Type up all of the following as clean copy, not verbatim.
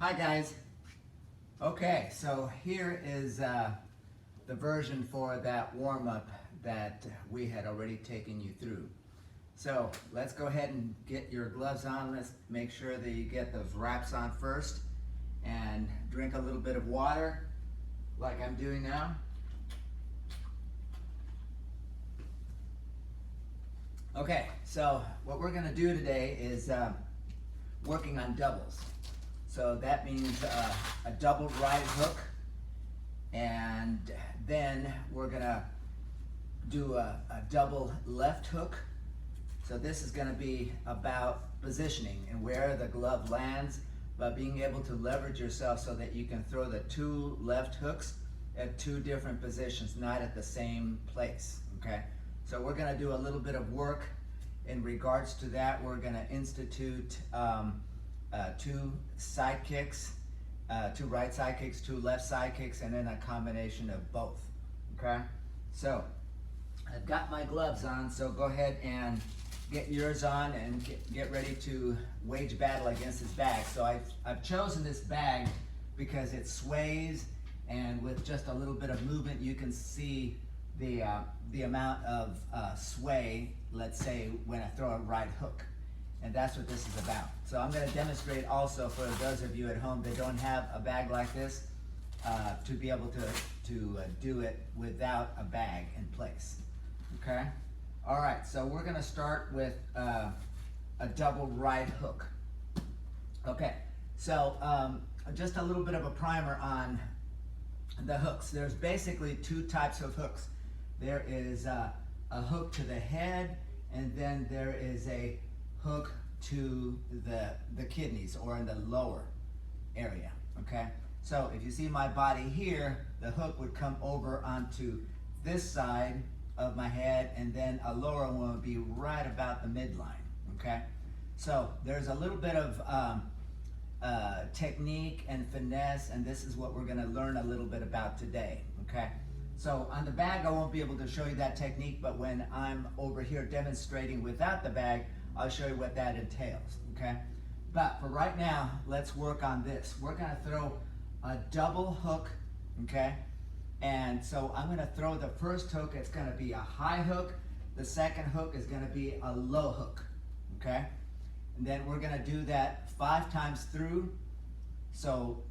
Hi guys. Okay, so here is the version for that warm-up that we had already taken you through. So let's go ahead and get your gloves on. Let's make sure that you get those wraps on first and drink a little bit of water like I'm doing now. Okay, so what we're going to do today is working on doubles. So that means a double right hook, and then we're going to do a double left hook. So this is going to be about positioning and where the glove lands, but being able to leverage yourself so that you can throw the two left hooks at two different positions, not at the same place, okay? So we're going to do a little bit of work in regards to that. We're going to institute two side kicks, two right side kicks, two left side kicks, and then a combination of both, okay? So I've got my gloves on, so go ahead and get yours on and get ready to wage battle against this bag. So I've chosen this bag because it sways, and with just a little bit of movement you can see the amount of sway, let's say, when I throw a right hook. And that's what this is about. So I'm going to demonstrate also for those of you at home that don't have a bag like this to be able to do it without a bag in place. Okay? All right, so we're going to start with a double right hook. Okay, so just a little bit of a primer on the hooks. There's basically two types of hooks. There is a hook to the head, and then there is a hook to the kidneys, or in the lower area, okay? So if you see my body here, the hook would come over onto this side of my head, and then a lower one would be right about the midline, okay? So there's a little bit of technique and finesse, and this is what we're gonna learn a little bit about today, okay? So on the bag, I won't be able to show you that technique, but when I'm over here demonstrating without the bag, I'll show you what that entails, okay? But for right now, let's work on this. We're gonna throw a double hook, okay? And so I'm gonna throw the first hook, it's gonna be a high hook. The second hook is gonna be a low hook, okay? And then we're gonna do that 5 times through. So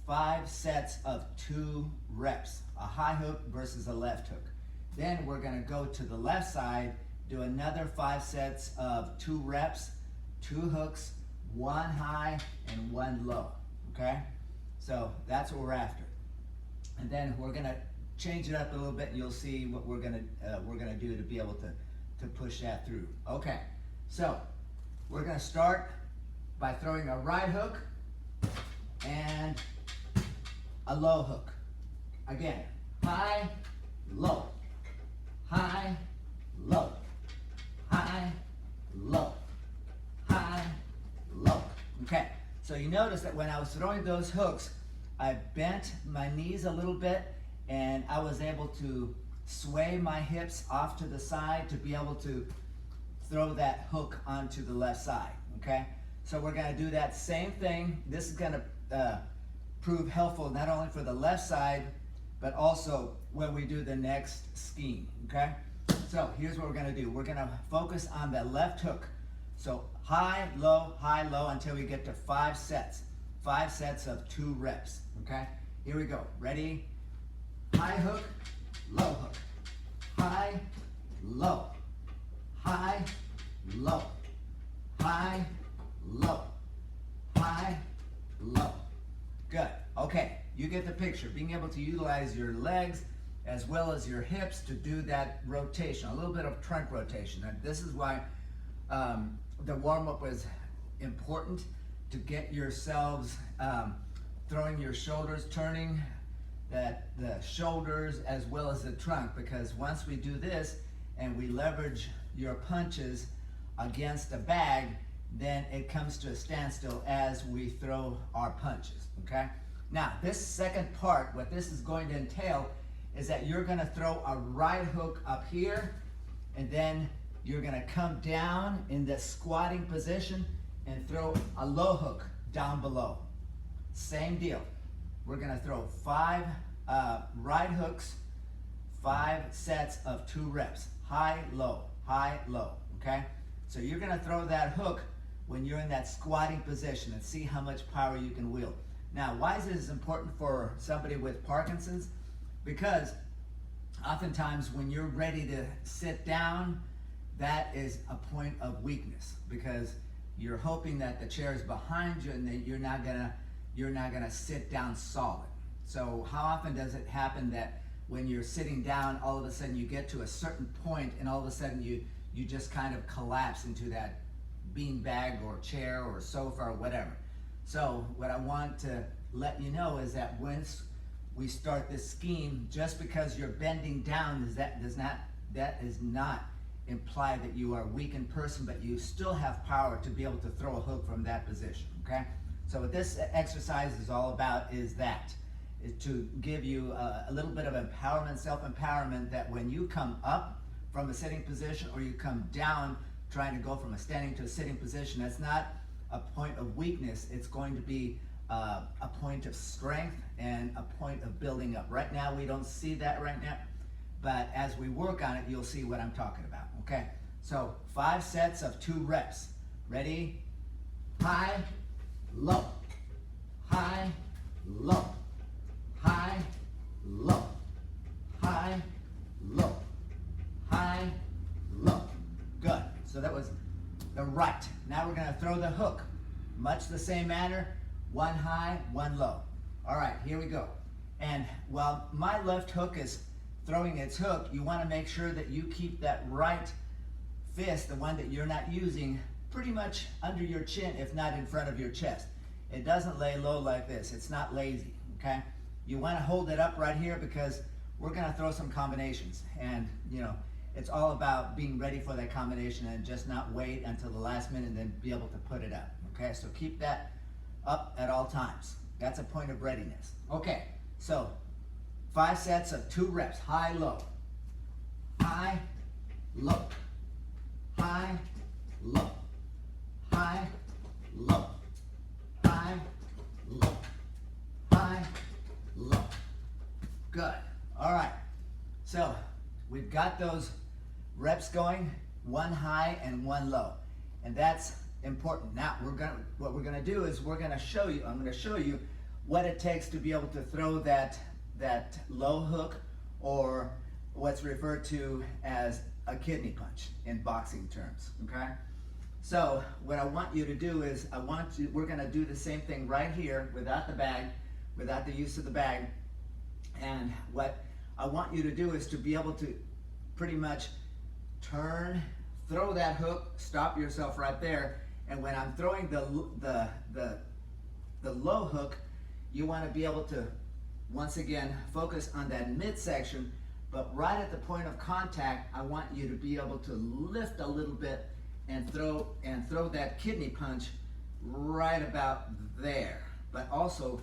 5 sets of 2 reps, a high hook versus a left hook. Then we're gonna go to the left side, do another 5 sets of 2 reps, 2 hooks, 1 high and 1 low, okay? So that's what we're after. And then we're gonna change it up a little bit, and you'll see what we're gonna do to be able to push that through. Okay, so we're gonna start by throwing a right hook and a low hook. Again, high, low, high, low, high, low, high, low. Okay, so you notice that when I was throwing those hooks, I bent my knees a little bit, and I was able to sway my hips off to the side to be able to throw that hook onto the left side, okay? So we're gonna do that same thing. This is gonna prove helpful not only for the left side, but also when we do the next scheme, okay? So here's what we're gonna do. We're gonna focus on the left hook. So high, low, until we get to 5 sets. 5 sets of 2 reps, okay? Here we go. Ready? High hook, low hook. High, low. High, low. High, low. High, low. Good. Okay, you get the picture. Being able to utilize your legs as well as your hips to do that rotation, a little bit of trunk rotation. And this is why the warm-up was important, to get yourselves throwing your shoulders, turning the shoulders as well as the trunk, because once we do this and we leverage your punches against the bag, then it comes to a standstill as we throw our punches, okay? Now, this second part, what this is going to entail is that you're gonna throw a right hook up here, and then you're gonna come down in the squatting position and throw a low hook down below, same deal. We're gonna throw 5 right hooks, 5 sets of 2 reps. High, low, okay? So you're gonna throw that hook when you're in that squatting position and see how much power you can wield. Now, why is this important for somebody with Parkinson's? Because oftentimes when you're ready to sit down, that is a point of weakness, because you're hoping that the chair is behind you and that you're not gonna sit down solid. So how often does it happen that when you're sitting down, all of a sudden you get to a certain point and all of a sudden you just kind of collapse into that bean bag or chair or sofa or whatever. So what I want to let you know is that once we start this scheme, just because you're bending down, that does not imply that you are a weakened person, but you still have power to be able to throw a hook from that position, okay? So what this exercise is all about is to give you a little bit of empowerment, self-empowerment, that when you come up from a sitting position or you come down trying to go from a standing to a sitting position, that's not a point of weakness. It's going to be a point of strength and a point of building up. Right now, we don't see that right now, but as we work on it, you'll see what I'm talking about, okay? So 5 sets of 2 reps. Ready? High, low, high, low, high, low, high, low, high, low. Good. So that was the right. Now we're going to throw the hook. Much the same manner. 1 high, 1 low. All right, here we go. And while my left hook is throwing its hook, you want to make sure that you keep that right fist, the one that you're not using, pretty much under your chin, if not in front of your chest. It doesn't lay low like this. It's not lazy, okay? You want to hold it up right here because we're going to throw some combinations. And, you know, it's all about being ready for that combination and just not wait until the last minute and then be able to put it up, okay? So keep that up at all times. That's a point of readiness. Okay, so 5 sets of 2 reps. High, low, high, low, high, low, high, low, high, low, high, low. Good. All right. So we've got those reps going, 1 high and 1 low, and that's important. Now what we're gonna do is I'm gonna show you what it takes to be able to throw that low hook, or what's referred to as a kidney punch in boxing terms, okay? So what I want you to do is we're gonna do the same thing right here without the bag, without the use of the bag. And what I want you to do is to be able to pretty much throw that hook, stop yourself right there. And when I'm throwing the low hook, you want to be able to, once again, focus on that midsection, but right at the point of contact, I want you to be able to lift a little bit and throw that kidney punch right about there, but also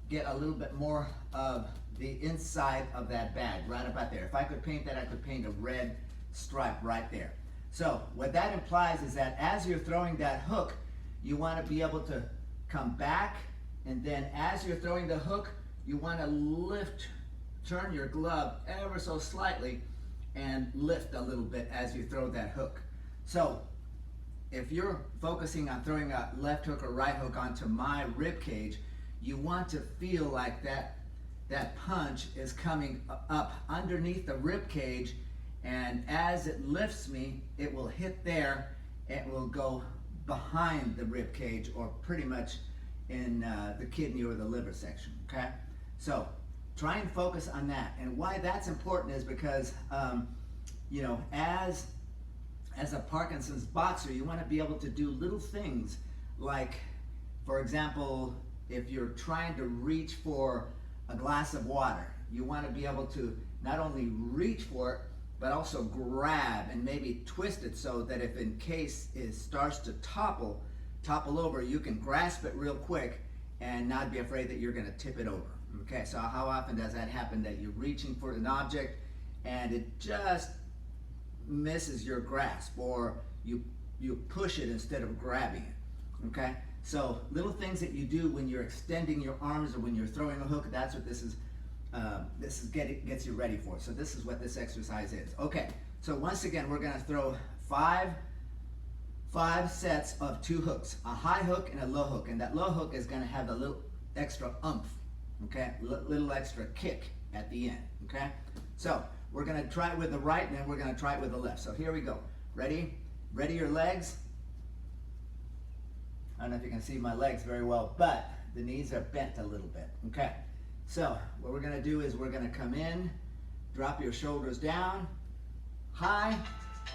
get a little bit more of the inside of that bag, right about there. If I could paint that, I could paint a red stripe right there. So what that implies is that as you're throwing that hook, you want to be able to come back, and then as you're throwing the hook, you want to turn your glove ever so slightly and lift a little bit as you throw that hook. So if you're focusing on throwing a left hook or right hook onto my rib cage, you want to feel like that punch is coming up underneath the rib cage, and as it lifts me, it will hit there. It will go behind the rib cage, or pretty much in the kidney or the liver section, okay? So try and focus on that. And why that's important is because, you know, as a Parkinson's boxer, you want to be able to do little things like, for example, if you're trying to reach for a glass of water, you want to be able to not only reach for it, but also grab and maybe twist it so that if in case it starts to topple over, you can grasp it real quick and not be afraid that you're going to tip it over. Okay, so how often does that happen, that you're reaching for an object and it just misses your grasp, or you push it instead of grabbing it? Okay, So little things that you do when you're extending your arms or when you're throwing a hook, that's what this is. Gets you ready for. So this is what this exercise is. Okay, so once again, we're gonna throw five sets of 2 hooks, a high hook and a low hook, and that low hook is gonna have a little extra oomph, okay, little extra kick at the end, okay? So we're gonna try it with the right, and then we're gonna try it with the left. So here we go. Ready? Ready your legs. I don't know if you can see my legs very well, but the knees are bent a little bit, okay? So what we're gonna do is we're gonna come in, drop your shoulders down, high,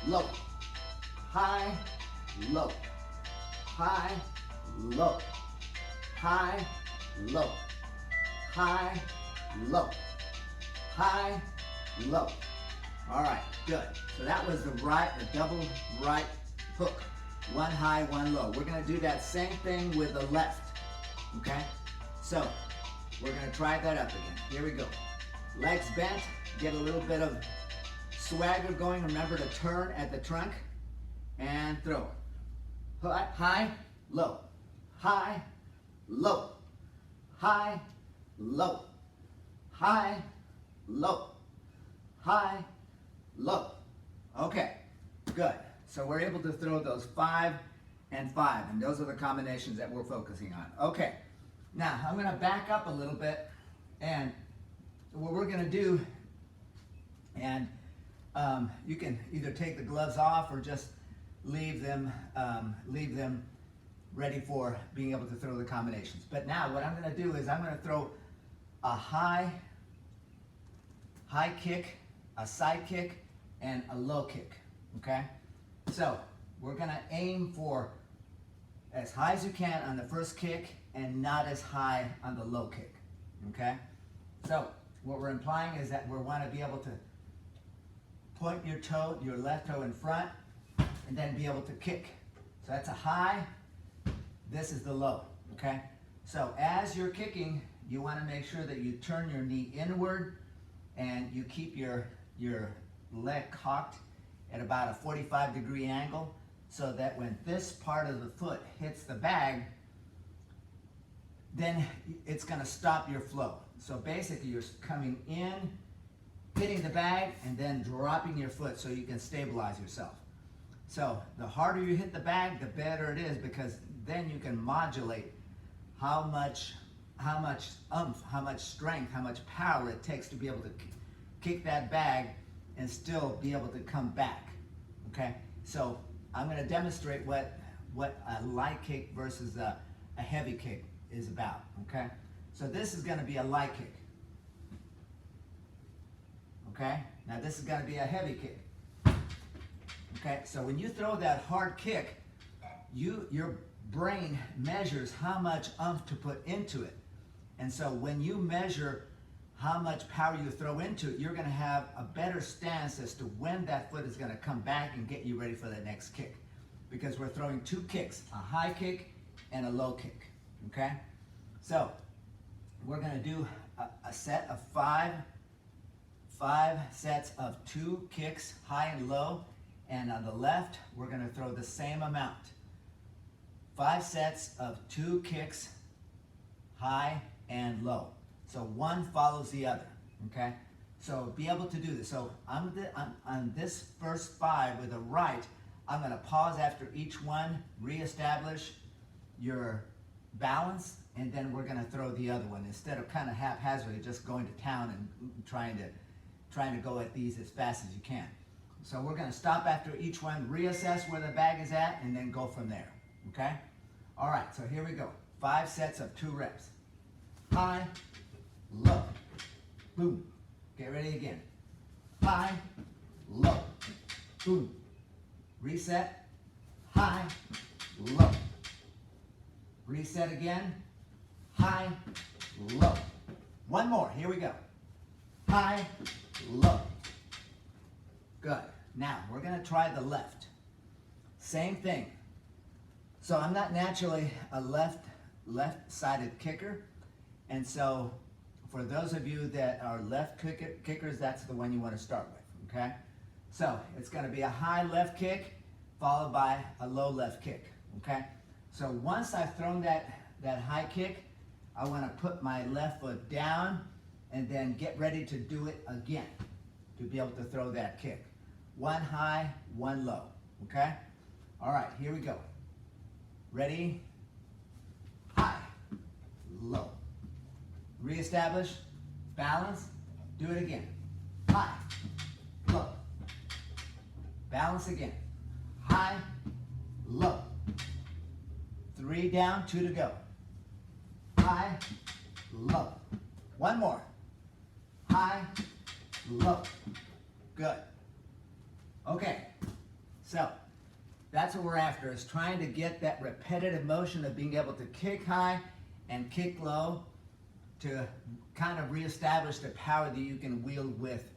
low, high, low, high, low, high, low, high, low, high, low. All right, good. So that was the double right hook. One high, one low. We're gonna do that same thing with the left, okay? So we're gonna try that up again. Here we go. Legs bent, get a little bit of swagger going. Remember to turn at the trunk and throw. High, low, high, low, high, low, high, low, high, low. Okay, good. So we're able to throw those 5 and 5, and those are the combinations that we're focusing on. Okay, now I'm gonna back up a little bit, and what we're gonna do, and you can either take the gloves off or just leave them ready for being able to throw the combinations. But now what I'm gonna do is I'm gonna throw a high kick, a side kick, and a low kick, okay? So we're gonna aim for as high as you can on the first kick and not as high on the low kick, okay? So what we're implying is that we want to be able to point your toe, your left toe in front, and then be able to kick. So that's a high, this is the low, okay? So as you're kicking, you want to make sure that you turn your knee inward and you keep your leg cocked at about a 45-degree angle, so that when this part of the foot hits the bag, then it's going to stop your flow. So basically you're coming in, hitting the bag, and then dropping your foot so you can stabilize yourself. So the harder you hit the bag, the better it is, because then you can modulate how much oomph, how much strength, how much power it takes to be able to kick that bag and still be able to come back, okay? So I'm gonna demonstrate what a light kick versus a heavy kick is about, okay? So this is gonna be a light kick, okay? Now this is gonna be a heavy kick, okay? So when you throw that hard kick, your brain measures how much oomph to put into it. And so when you measure how much power you throw into it, you're gonna have a better stance as to when that foot is gonna come back and get you ready for the next kick. Because we're throwing 2 kicks, a high kick and a low kick, okay? So we're gonna do a set of 5 sets of 2 kicks, high and low, and on the left, we're gonna throw the same amount. 5 sets of 2 kicks, high and low. So one follows the other, okay? So be able to do this. So on this first 5 with the right, I'm gonna pause after each one, reestablish your balance, and then we're gonna throw the other one. Instead of kind of haphazardly just going to town and trying to go at these as fast as you can. So we're gonna stop after each one, reassess where the bag is at, and then go from there, okay? All right, so here we go. 5 sets of 2 reps. High, low, boom. Get ready again. High, low, boom. Reset, high, low. Reset again, high, low. One more, here we go. High, low. Good. Now, we're gonna try the left. Same thing. So I'm not naturally a left-sided kicker, and so for those of you that are left kickers, that's the one you want to start with, okay? So it's going to be a high left kick followed by a low left kick, okay? So once I've thrown that high kick, I want to put my left foot down and then get ready to do it again to be able to throw that kick. One high, one low, okay? All right, here we go. Ready? High, low. Reestablish, balance, do it again. High, low. Balance again. High, low. 3 down, 2 to go. High, low. One more. High, low. Good. Okay, so that's what we're after, is trying to get that repetitive motion of being able to kick high and kick low to kind of reestablish the power that you can wield with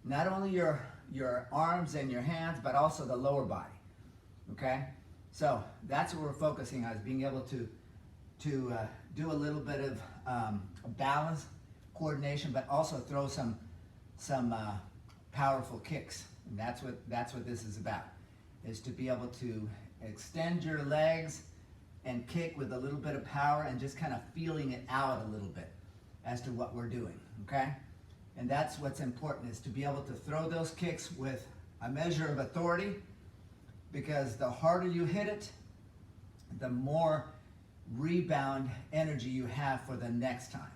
not only your arms and your hands, but also the lower body, okay? So that's what we're focusing on, is being able to do a little bit of balance, coordination, but also throw some powerful kicks. And that's what this is about, is to be able to extend your legs and kick with a little bit of power and just kind of feeling it out a little bit as to what we're doing, okay? And that's what's important, is to be able to throw those kicks with a measure of authority, because the harder you hit it, the more rebound energy you have for the next time,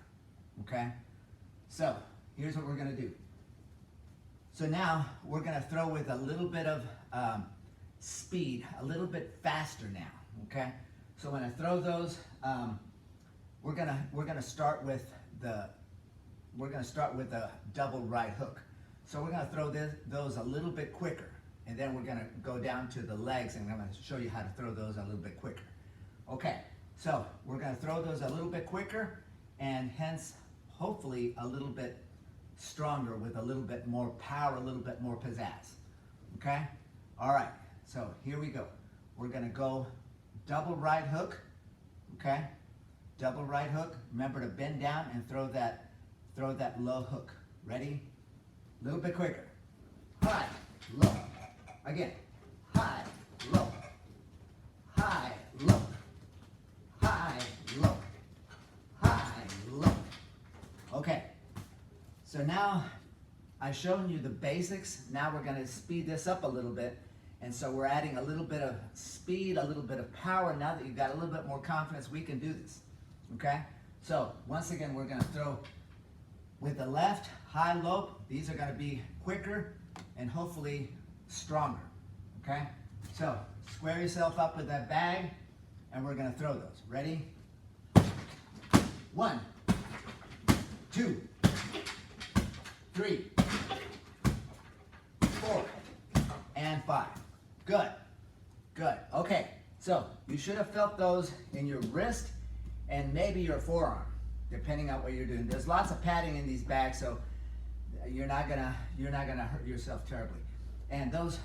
okay? So here's what we're gonna do. So now we're gonna throw with a little bit of speed, a little bit faster now, okay? So when I throw those, we're gonna start with a double right hook. So we're gonna throw those a little bit quicker, and then we're gonna go down to the legs, and I'm gonna show you how to throw those a little bit quicker. Okay, so we're gonna throw those a little bit quicker, and hence, hopefully, a little bit stronger with a little bit more power, a little bit more pizzazz, okay? All right, so here we go. We're gonna go double right hook, okay? Double right hook. Remember to bend down and throw that low hook. Ready? A little bit quicker. High, low. Again. High, low. High, low. High, low. High, low. Okay. So now I've shown you the basics. Now we're going to speed this up a little bit. And so we're adding a little bit of speed, a little bit of power. Now that you've got a little bit more confidence, we can do this. Okay? So once again, we're going to throw with the left, high, low. These are going to be quicker and hopefully stronger. Okay? So square yourself up with that bag, and we're going to throw those. Ready? 1, 2, 3, 4, and 5. Good. Good. Okay. So you should have felt those in your wrist and maybe your forearm, depending on what you're doing. There's lots of padding in these bags, so you're not gonna hurt yourself terribly. And those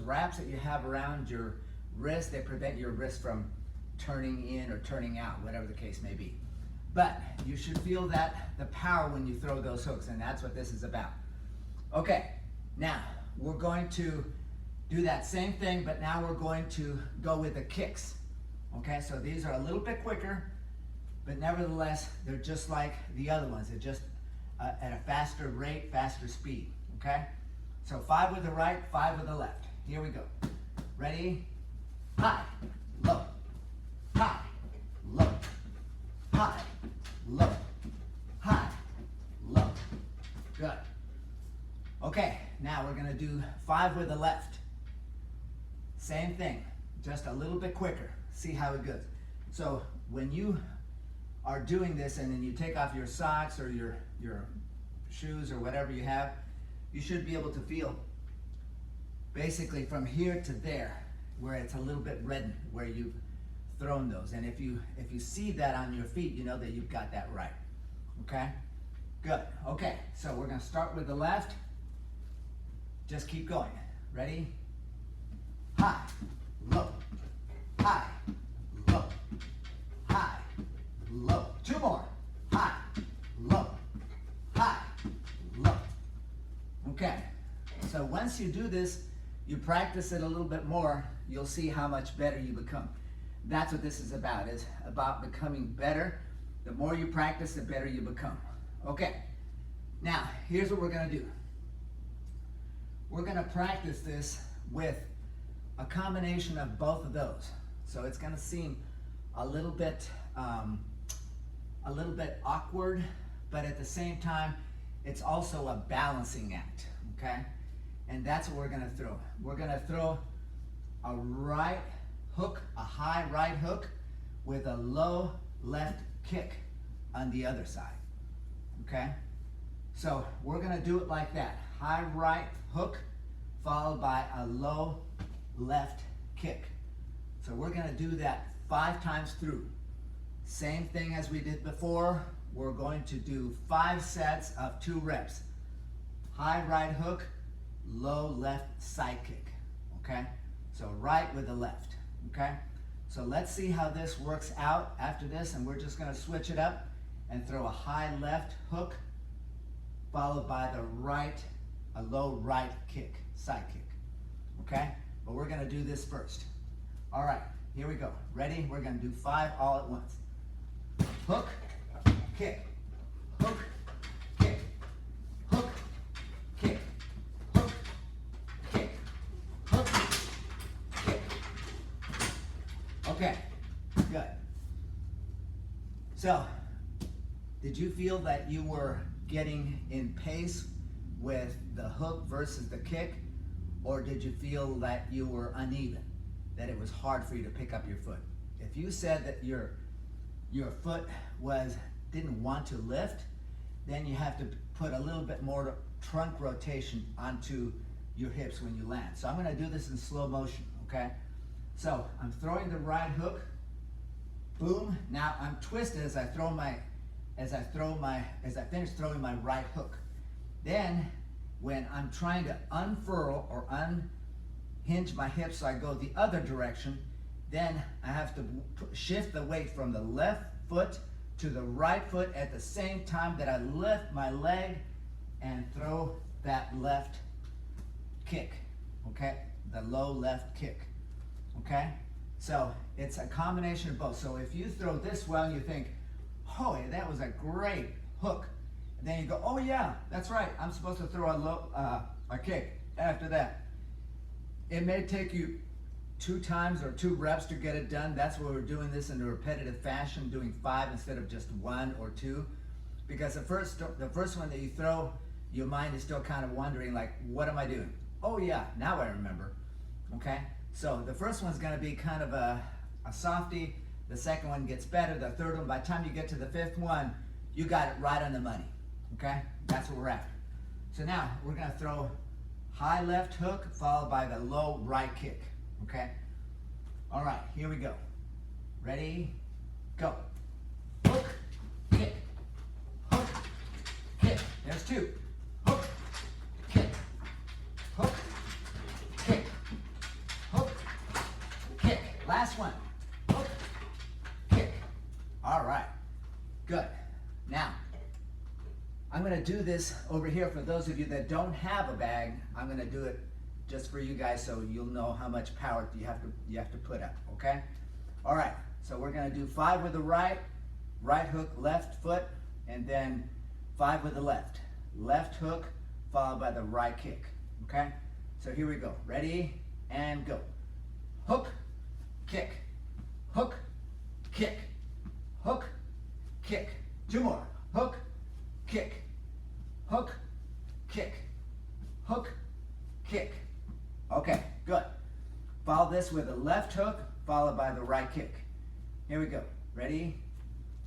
wraps that you have around your wrist, they prevent your wrist from turning in or turning out, whatever the case may be. But you should feel the power when you throw those hooks, and that's what this is about. Okay, now we're going to do that same thing, but now we're going to go with the kicks. Okay, so these are a little bit quicker, but nevertheless, they're just like the other ones. They're just at a faster rate, faster speed, okay? So 5 with the right, 5 with the left. Here we go. Ready? High, low, high, low, high, low, high, low. Good. Okay, now we're gonna do 5 with the left. Same thing, just a little bit quicker. See how it goes. So when you are doing this and then you take off your socks or your shoes or whatever you have, you should be able to feel basically from here to there where it's a little bit reddened where you've thrown those. And if you see that on your feet, you know that you've got that right. Okay? Good. Okay, so we're gonna start with the left. Just keep going. Ready? High, low, high, low, high, low. 2 more. High, low, high, low. Okay, so once you do this, you practice it a little bit more, you'll see how much better you become. that's what this is about becoming better. The more you practice, the better you become. Okay, now here's what we're gonna do. We're gonna practice this with a combination of both of those. So it's gonna seem a little bit awkward, but at the same time, it's also a balancing act, okay? And that's what we're gonna throw. We're gonna throw a right hook, a high right hook with a low left kick on the other side, okay? So we're gonna do it like that. High right hook followed by a low left kick. So we're gonna do that 5 times through. Same thing as we did before. We're going to do 5 sets of 2 reps. High right hook, low left side kick, okay? So right with the left, okay? So let's see how this works out after this, and we're just gonna switch it up and throw a high left hook followed by a low right kick, side kick, okay? But we're gonna do this first. All right, here we go. Ready? We're gonna do 5 all at once. Hook, kick, hook, kick, hook, kick, hook, kick, hook, kick. Okay, good. So, did you feel that you were getting in pace with the hook versus the kick? Or did you feel that you were uneven, that it was hard for you to pick up your foot? If you said that your foot didn't want to lift, then you have to put a little bit more trunk rotation onto your hips when you land. So I'm gonna do this in slow motion, okay? So I'm throwing the right hook, boom. Now I'm twisted as I finish throwing my right hook. Then when I'm trying to unfurl or unhinge my hips so I go the other direction, then I have to shift the weight from the left foot to the right foot at the same time that I lift my leg and throw that left kick, okay? The low left kick, okay? So it's a combination of both. So if you throw this well and you think, oh, that was a great hook, and then you go, oh yeah, that's right, I'm supposed to throw a kick after that. It may take you 2 times or 2 reps to get it done. That's why we're doing this in a repetitive fashion, doing 5 instead of just 1 or 2. Because the first one that you throw, your mind is still kind of wondering, like, what am I doing? Oh yeah, now I remember, okay? So the first one's gonna be kind of a softie. The second one gets better. The third one, by the time you get to the 5th one, you got it right on the money, okay? That's what we're after. So now we're gonna throw high left hook followed by the low right kick. Okay? All right, here we go. Ready? Go. Hook, kick, hook, kick. There's 2. Hook, kick, hook, kick, hook, kick. Last one. Hook, kick. All right, good. Now, I'm gonna do this over here for those of you that don't have a bag. I'm gonna do it just for you guys so you'll know how much power you have to put up, okay? All right, so we're gonna do 5 with the right hook, left foot, and then 5 with the left. Left hook followed by the right kick, okay? So here we go, ready, and go. Hook, kick, hook, kick, hook, kick. 2 more, hook, kick, hook, kick, hook, kick. Okay, good. Follow this with a left hook followed by the right kick. Here we go. Ready?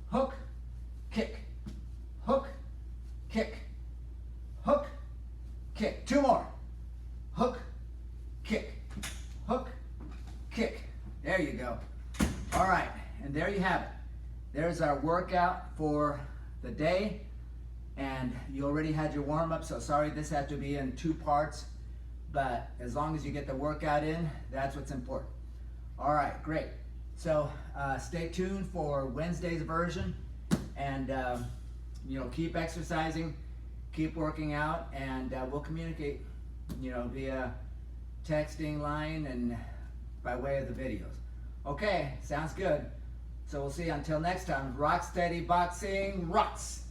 Hook, kick, hook, kick, hook, kick. 2 more. Hook, kick, hook, kick. There you go. All right, and there you have it. There's our workout for the day. And you already had your warm-up, so sorry this had to be in 2 parts. But as long as you get the workout in, that's what's important. All right, great. So stay tuned for Wednesday's version, and keep exercising, keep working out, and we'll communicate, via texting, line, and by way of the videos. Okay, sounds good. So we'll see you until next time. Rock steady boxing rocks.